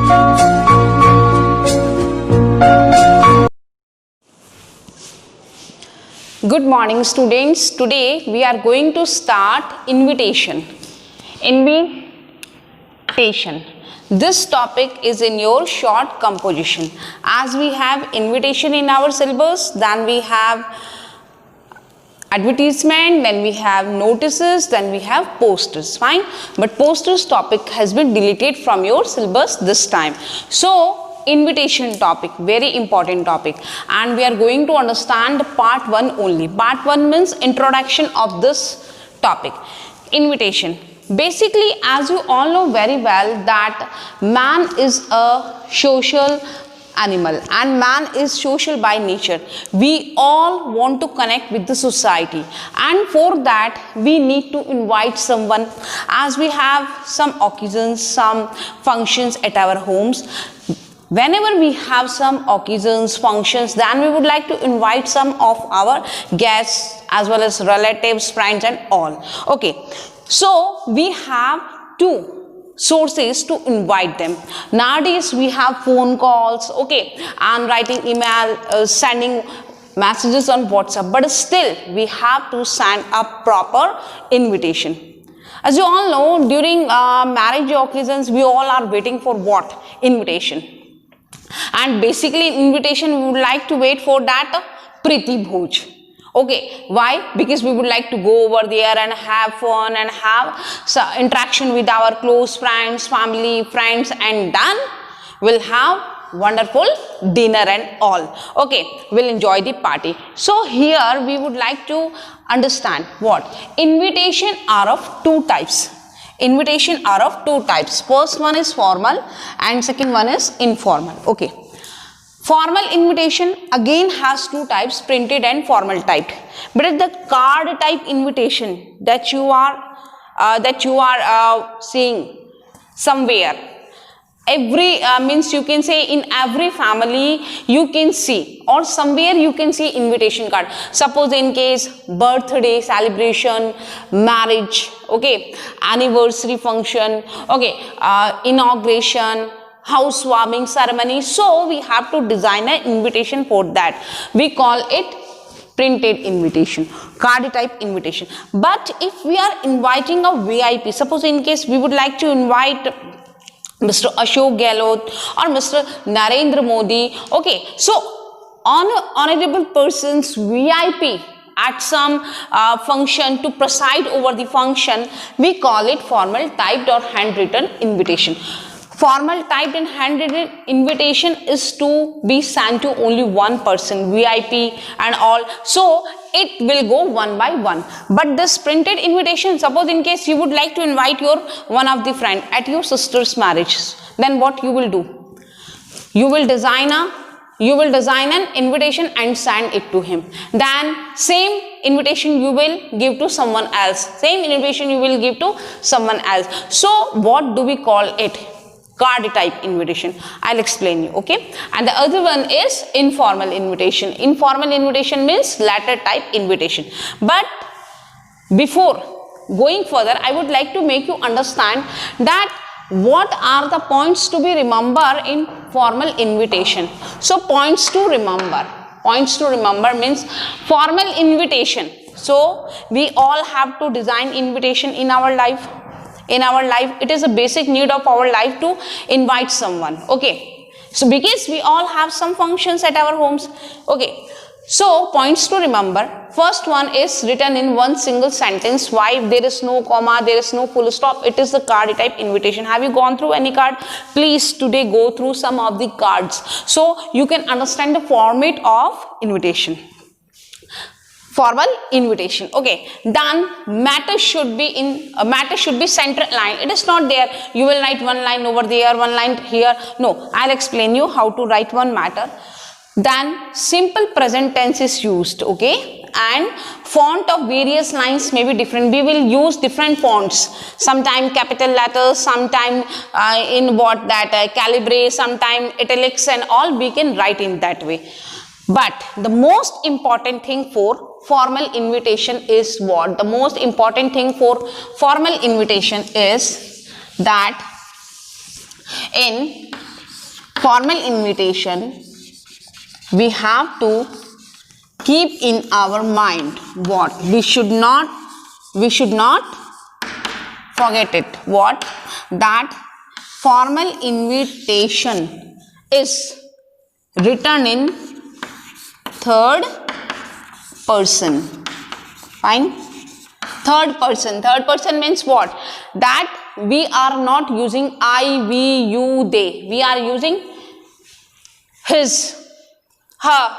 Good morning students. Today we are going to start invitation. Invitation. This topic is in your short composition. As we have invitation in our syllabus, then we have advertisement, then we have notices, then we have posters. Fine. But posters topic has been deleted from your syllabus this time. So invitation topic, very important topic, and we are going to understand part 1 only. Part 1 means introduction of this topic. Invitation. Basically, as you all know very well that man is a social animal and man is social by nature. We all want to connect with the society, and for that we need to invite someone. As we have some occasions, some functions at our homes, whenever we have some occasions, functions, then we would like to invite some of our guests as well as relatives, friends and all. Okay, so we have two sources to invite them. Nowadays we have phone calls, okay, and writing email, sending messages on WhatsApp, but still we have to send a proper invitation. As you all know, during marriage occasions we all are waiting for what? Invitation. And basically invitation we would like to wait for that Priti Bhoj. Okay, why? Because we would like to go over there and have fun and have interaction with our close friends, family, friends, and then we'll have wonderful dinner and all. Okay, we'll enjoy the party. So here we would like to understand what? Invitation are of two types. Invitation are of two types. First one is formal and second one is informal. Okay. Formal invitation again has two types, printed and formal typed. But the card type invitation that you are seeing somewhere, every means you can say in every family you can see, or somewhere you can see invitation card. Suppose in case birthday celebration, marriage, okay, anniversary function, okay, inauguration, housewarming ceremony. So we have to design an invitation for that. We call it printed invitation, card type invitation. But if we are inviting a VIP, suppose in case we would like to invite Mr. Ashok Gehlot or Mr. Narendra Modi, okay, so honorable persons VIP at some function to preside over the function, we call it formal typed or handwritten invitation. Formal typed and handwritten invitation is to be sent to only one person, VIP and all. So it will go one by one. But this printed invitation, suppose in case you would like to invite your one of the friend at your sister's marriage, then what you will do? You will design an invitation and send it to him. Then same invitation you will give to someone else. Same invitation you will give to someone else. So what do we call it? Card type invitation. I'll explain you, okay? And the other one is informal invitation. Informal invitation means letter type invitation. But before going further, I would like to make you understand that what are the points to be remembered in formal invitation. So points to remember. Points to remember means formal invitation. So we all have to design invitation in our life. In our life, it is a basic need of our life to invite someone. Okay, so because we all have some functions at our homes. Okay, so points to remember. First one is written in one single sentence. Why? There is no comma, there is no full stop. It is the card type invitation. Have you gone through any card? Please today go through some of the cards so you can understand the format of invitation. Formal invitation. Okay, then matter should be center line. It is not there you will write one line over there, one line here. No, I'll explain you how to write one matter. Then simple present tense is used, okay, and font of various lines may be different. We will use different fonts, sometime capital letters, sometime in what that calibre, sometime italics and all. We can write in that way. But the most important thing for formal invitation is what? The most important thing for formal invitation is that in formal invitation, we have to keep in our mind what we should not forget it, what that formal invitation is written in third person. Fine. Third person means what? That we are not using I, we, you, they. We are using his, her,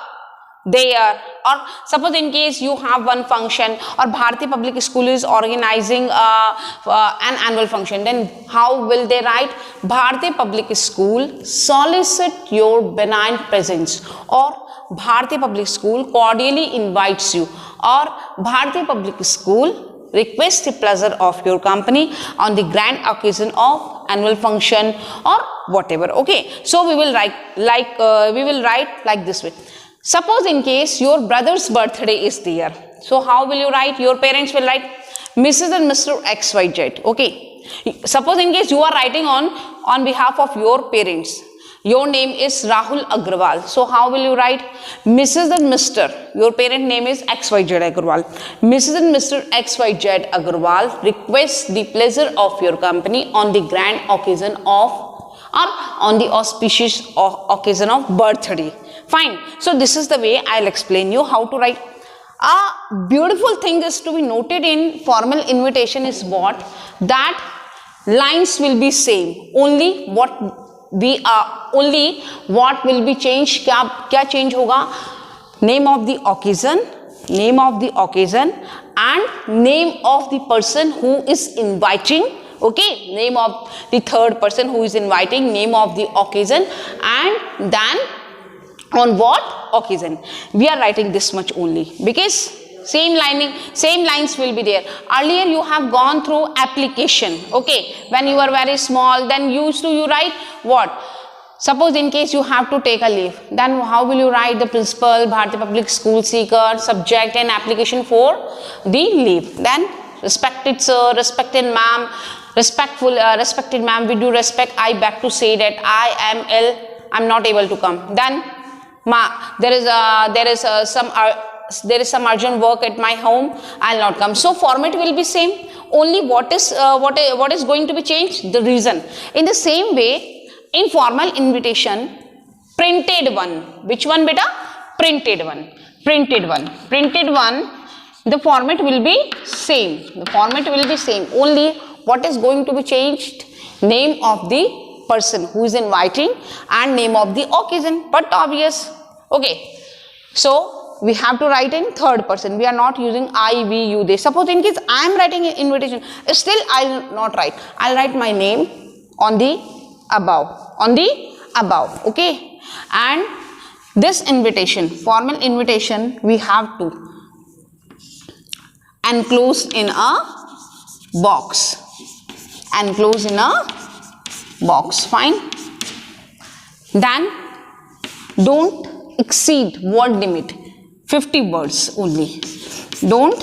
their. Or suppose in case you have one function or Bharati Public School is organizing an annual function, then how will they write? Bharati Public School solicit your benign presence, or Bharati Public School cordially invites you, or Bharati Public School requests the pleasure of your company on the grand occasion of annual function or whatever. Okay, so we will write like this way. Suppose in case your brother's birthday is there, so how will you write? Your parents will write Mrs. and Mr. XYZ. Okay, suppose in case you are writing on behalf of your parents, your name is Rahul Agrawal, so how will you write? Mrs. and Mr. Your parent name is XYZ Agrawal. Mrs. and Mr. XYZ Agrawal request the pleasure of your company on the grand occasion of, or on the auspicious occasion of birthday. Fine. So this is the way I'll explain you how to write. A beautiful thing is to be noted in formal invitation is what? That lines will be same. Only what will be changed? क्या change होगा? Name of the occasion and name of the person who is inviting. Okay, name of the third person who is inviting, name of the occasion, and then on what occasion. We are writing this much only because same lines will be there. Earlier you have gone through application. Okay, when you were very small, then you write what? Suppose in case you have to take a leave, then how will you write? The principal, Bharati Public School seeker, subject and application for the leave. Then respected sir, respected ma'am, respected ma'am, with due respect, I beg to say that I am ill, I'm not able to come. Then there is some urgent work at my home, I'll not come. So format will be same. Only what is going to be changed? The reason. In the same way, in formal invitation, printed one. Which one, beta? Printed one. The format will be same. Only what is going to be changed? Name of the person who is inviting and name of the occasion. But obvious. Okay. So we have to write in third person. We are not using I, we, you, they. Suppose in case I am writing an invitation, still I will not write. I'll write my name on the above. Okay. And this invitation, formal invitation, we have to enclose in a box. Fine. Then don't exceed word limit. 50 words only. Don't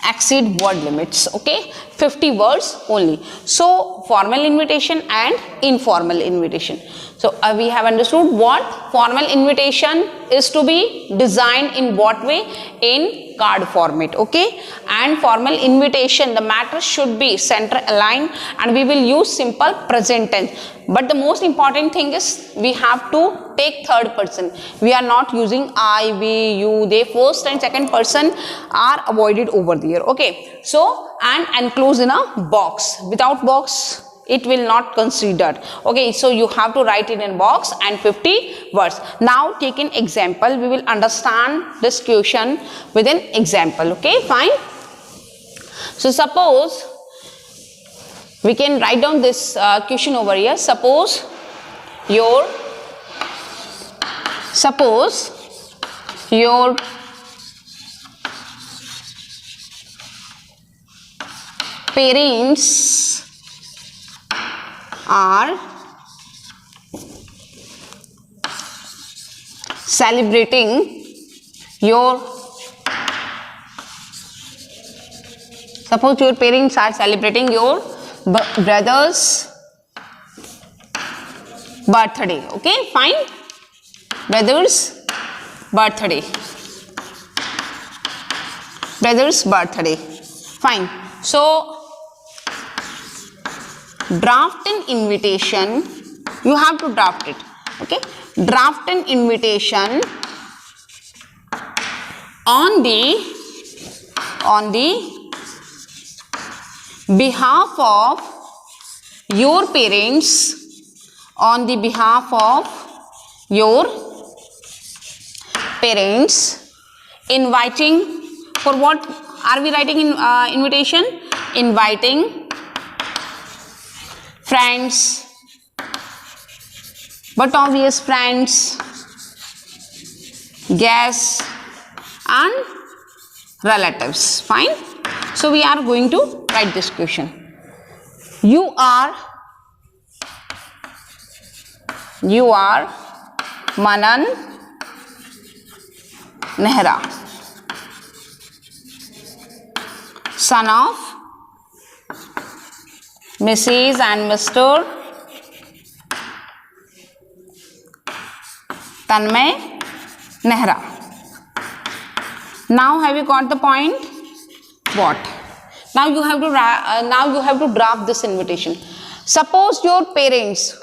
exceed word limits. Okay, 50 words only. So formal invitation and informal invitation. So we have understood what formal invitation is to be designed in what way? In card format. Okay, and formal invitation, the matter should be center aligned and we will use simple present tense. But the most important thing is we have to take third person. We are not using I, we, you, they. First and second person are avoided over there. Okay, so and enclose in a box. Without box it will not considered. Okay, so you have to write it in box and 50 words. Now take an example. We will understand this question with an example. Okay, fine. So suppose we can write down this question over here. Suppose your parents are celebrating your brother's birthday. Okay, fine. Brother's birthday. Brother's birthday. Fine. So draft an invitation. You have to draft it. Okay, draft an invitation on the behalf of your parents, on the behalf of your parents, inviting, for what are we writing in invitation? Inviting friends, but obvious friends, guests and relatives. Fine. So we are going to write this question. You are Manan Nehra, son of Mrs. and Mr. Tanmay Nehra. Now have you got the point? What? Now you have to draft this invitation. Suppose your parents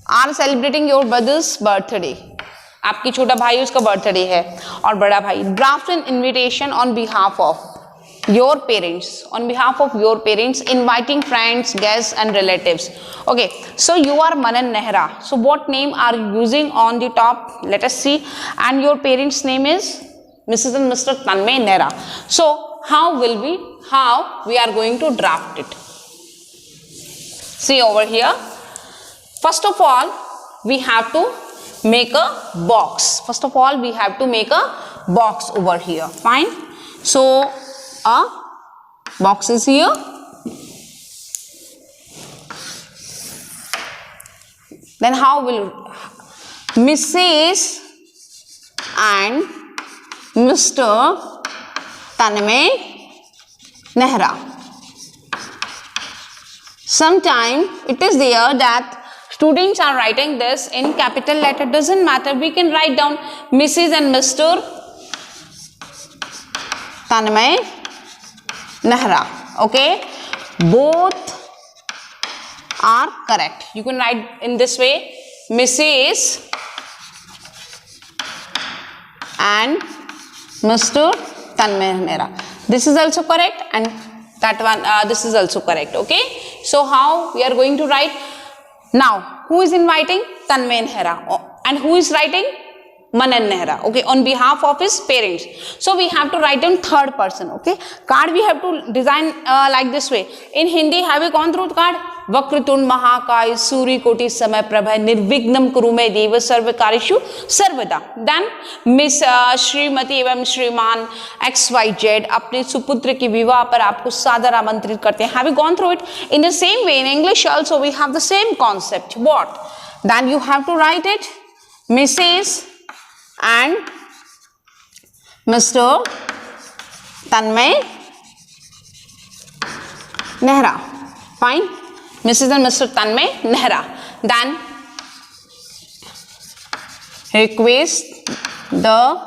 are celebrating your brother's birthday. आपकी छोटा भाई उसका birthday है और बड़ा भाई. Draft an invitation on behalf of your parents, inviting friends, guests and relatives. Okay, so you are Manan Nehra. So what name are you using on the top? Let us see. And your parents' name is Mrs. and Mr. Tanmay Nehra. So how we are going to draft it? See over here. First of all, we have to make a box. Over here. Fine. So a box is here. Then how will Mrs. and Mr. Tanmay Nehra. Sometime it is there that students are writing this in capital letter. Doesn't matter. We can write down Mrs. and Mr. Tanmay Nehra. Okay. Both are correct. You can write in this way. Mrs. and Mr. Tanmay Nehra. This is also correct and that one, this is also correct. Okay. So how we are going to write? Now, who is inviting? Tanmay Nehra. And who is writing? Manan Nehra. Okay. On behalf of his parents. So we have to write in third person. Okay. Card we have to design like this way. In Hindi, have you gone through the card? Vakrutund Mahakay Suri Koti Samay Prabhay Nirvignam Kurume Deva Sarvakarishu Sarvada. Then Miss Shrimati एवं श्रीमान XYZ अपने सुपुत्र की विवाह पर आपको सादर आमंत्रित करते हैं. Have you gone through it? In the same way, in English also we have the same concept. What? Then you have to write it. Mrs. and Mr. Tanmay Nehra. Fine. Mrs. and Mr. Tanmay Nehra. Then request the,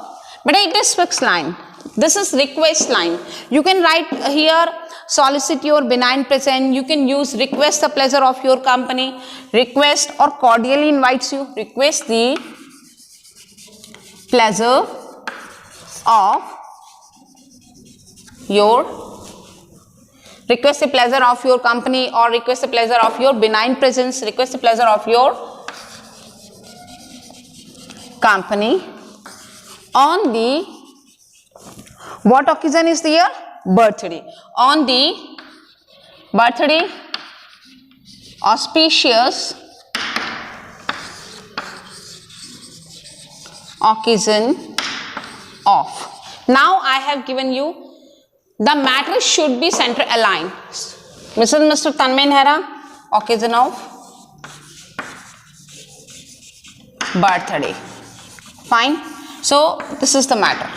but it is fixed line. This is request line. You can write here solicit your benign presence. You can use request the pleasure of your company. Request or cordially invites you. Request the pleasure of your company or request the pleasure of your benign presence, request the pleasure of your company on the, what occasion is there? Birthday. On the birthday auspicious occasion of. Now I have given you the matter should be center aligned. Mrs. and Mr. Tanmay Nehra, occasion of birthday. Fine. So this is the matter.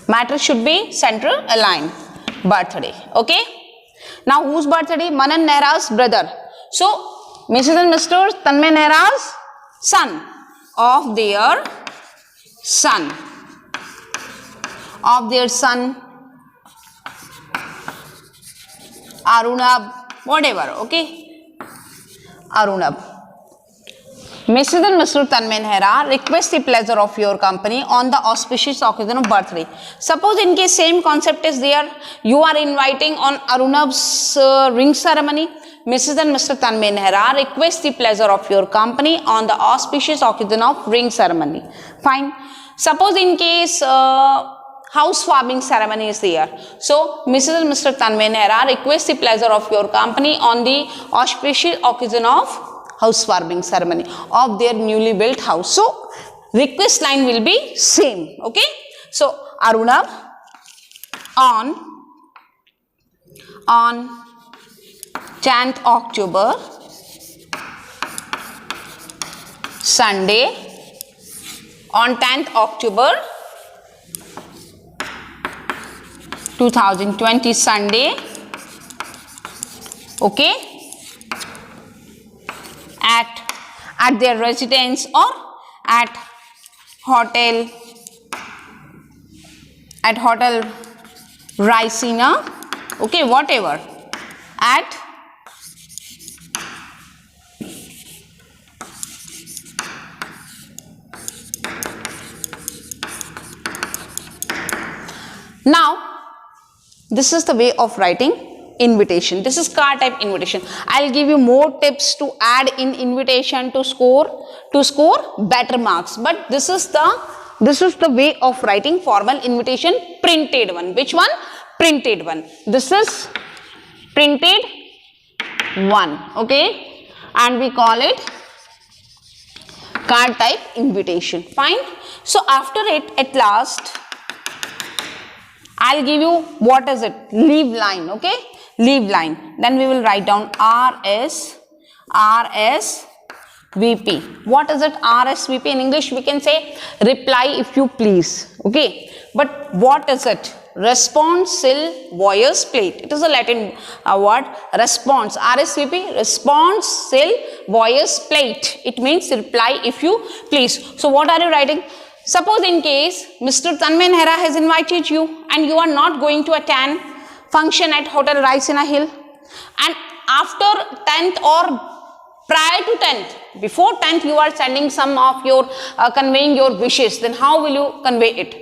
Matter should be center aligned. Birthday. Okay. Now whose birthday? Manan Nehra's brother. So Mrs. and Mr. Tanmay Nehra's son, of their son, Arunab, whatever, okay, Arunab. Mrs. and Mr. Tanmay Nehra request the pleasure of your company on the auspicious occasion of birthday. Suppose in case same concept is there, you are inviting on Arunab's ring ceremony. Mrs. and Mr. Tanmay Nehra request the pleasure of your company on the auspicious occasion of ring ceremony. Fine. Suppose in case house warming ceremony is there. So, Mrs. and Mr. Tanmay Nehra request the pleasure of your company on the auspicious occasion of house warming ceremony of their newly built house. So, request line will be same. Okay. So, Arunab on 10th October, Sunday, on 10th October 2020 Sunday, okay, at their residence or at hotel Raisina, okay, whatever, at now this is the way of writing invitation. This is card type invitation. I'll give you more tips to add in invitation to score better marks. But this is the way of writing formal invitation, printed one. Which one? Printed one. This is printed one. Okay, and we call it card type invitation. Fine. So after it, at last, I'll give you what is it? Leave line. Okay. Leave line. Then we will write down RSVP. What is it? RSVP. In English we can say reply if you please. Okay. But what is it? Responsive voice plate. It is a Latin word. Response. RSVP. Responsive voice plate. It means reply if you please. So what are you writing? Suppose in case Mr. Tanmay Nehra has invited you and you are not going to attend function at Hotel Raisina Hill, and after 10th or prior to 10th, before 10th you are sending some of your conveying your wishes, then how will you convey it?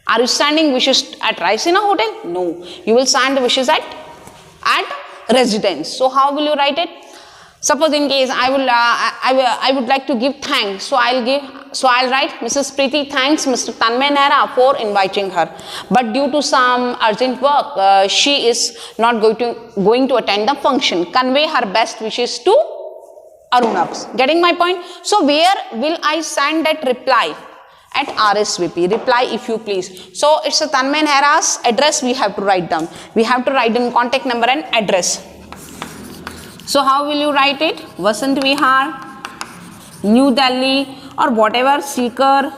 Are you sending wishes at Raisina Hotel? No, you will send the wishes at residence. So how will you write it? Suppose in case I would like to give thanks, so I'll write Mrs. Preeti thanks Mr. Tanmay Nehra for inviting her, but due to some urgent work she is not going to attend the function. Convey her best wishes to Arunab. Getting my point? So where will I send that reply? At RSVP, reply if you please. So it's a Tanmay Nehra's address we have to write down. We have to write down contact number and address. So how will you write it? Vasant Vihar, New Delhi, or whatever seeker,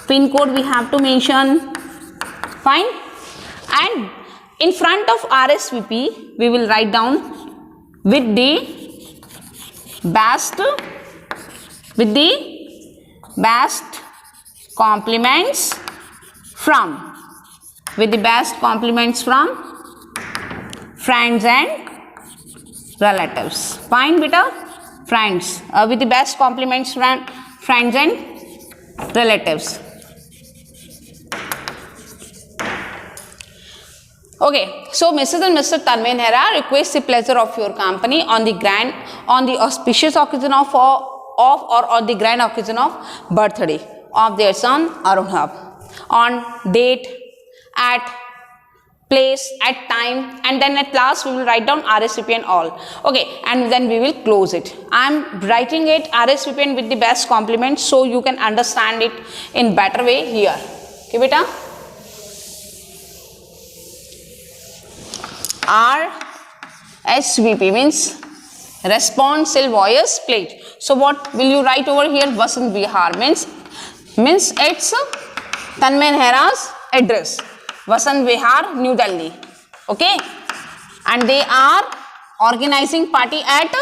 pin code we have to mention. Fine. And in front of RSVP, we will write down with the best compliments from, friends and relatives. Fine, beta. Friends, with the best compliments from friends and relatives. Okay, so Mrs. and Mr. Tanmay Nehra request the pleasure of your company on the auspicious occasion of the grand occasion of birthday of their son Arunab, on date, at place, at time, and then at last we will write down RSVP and all. Okay, and then we will close it. I am writing it RSVP with the best compliments so you can understand it in better way here. Okay, beta. RSVP means responsive voice plate. So what will you write over here? Vasant Vihar means it's Tanmay Nehra's address. Vasant Vihar, New Delhi. Okay, and they are organizing party at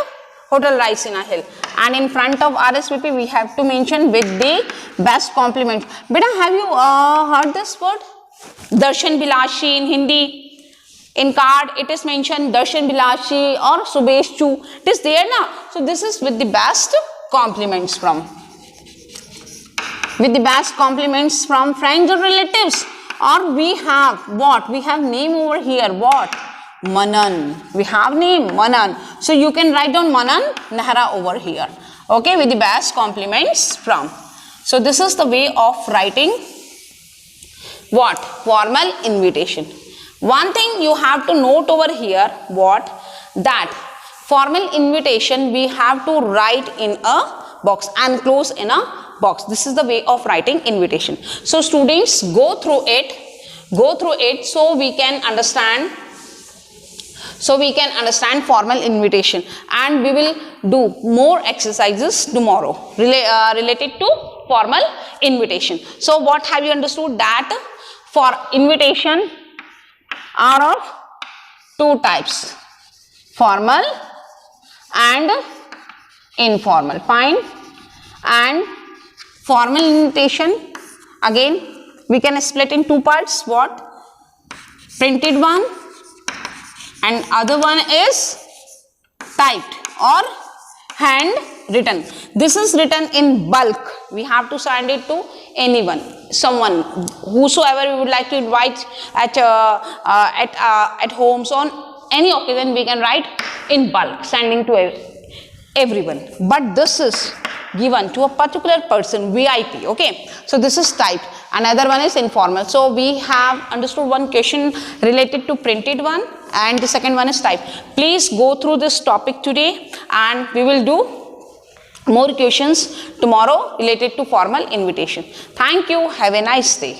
Hotel Raisina Hill. And in front of RSVP, we have to mention with the best compliment. Beta, have you heard this word? Darshan Bilashi in Hindi. In card, it is mentioned Darshan Bilashi or Subesh Chu. It is there now. So this is with the best compliments from. With the best compliments from friends or relatives. Or we have what? We have name over here. What? Manan. We have name Manan. So you can write down Manan Nehra over here. Okay, with the best compliments from. So this is the way of writing what? Formal invitation. One thing you have to note over here, what? That formal invitation we have to write in a box and close in a box. This is the way of writing invitation. So students, go through it so we can understand. So we can understand formal invitation, and we will do more exercises tomorrow related to formal invitation. So what have you understood? That for invitation are of two types, formal and informal. Fine. And formal invitation, again we can split in two parts. What? Printed one, and other one is typed or hand written. This is written in bulk. We have to send it to anyone, someone, whosoever we would like to invite at homes on any occasion. We can write in bulk, sending to everyone. But this is given to a particular person, VIP. Okay, so this is typed. Another one is informal. So we have understood one question related to printed one, and the second one is typed. Please go through this topic today, and we will do more questions tomorrow related to formal invitation. Thank you. Have a nice day.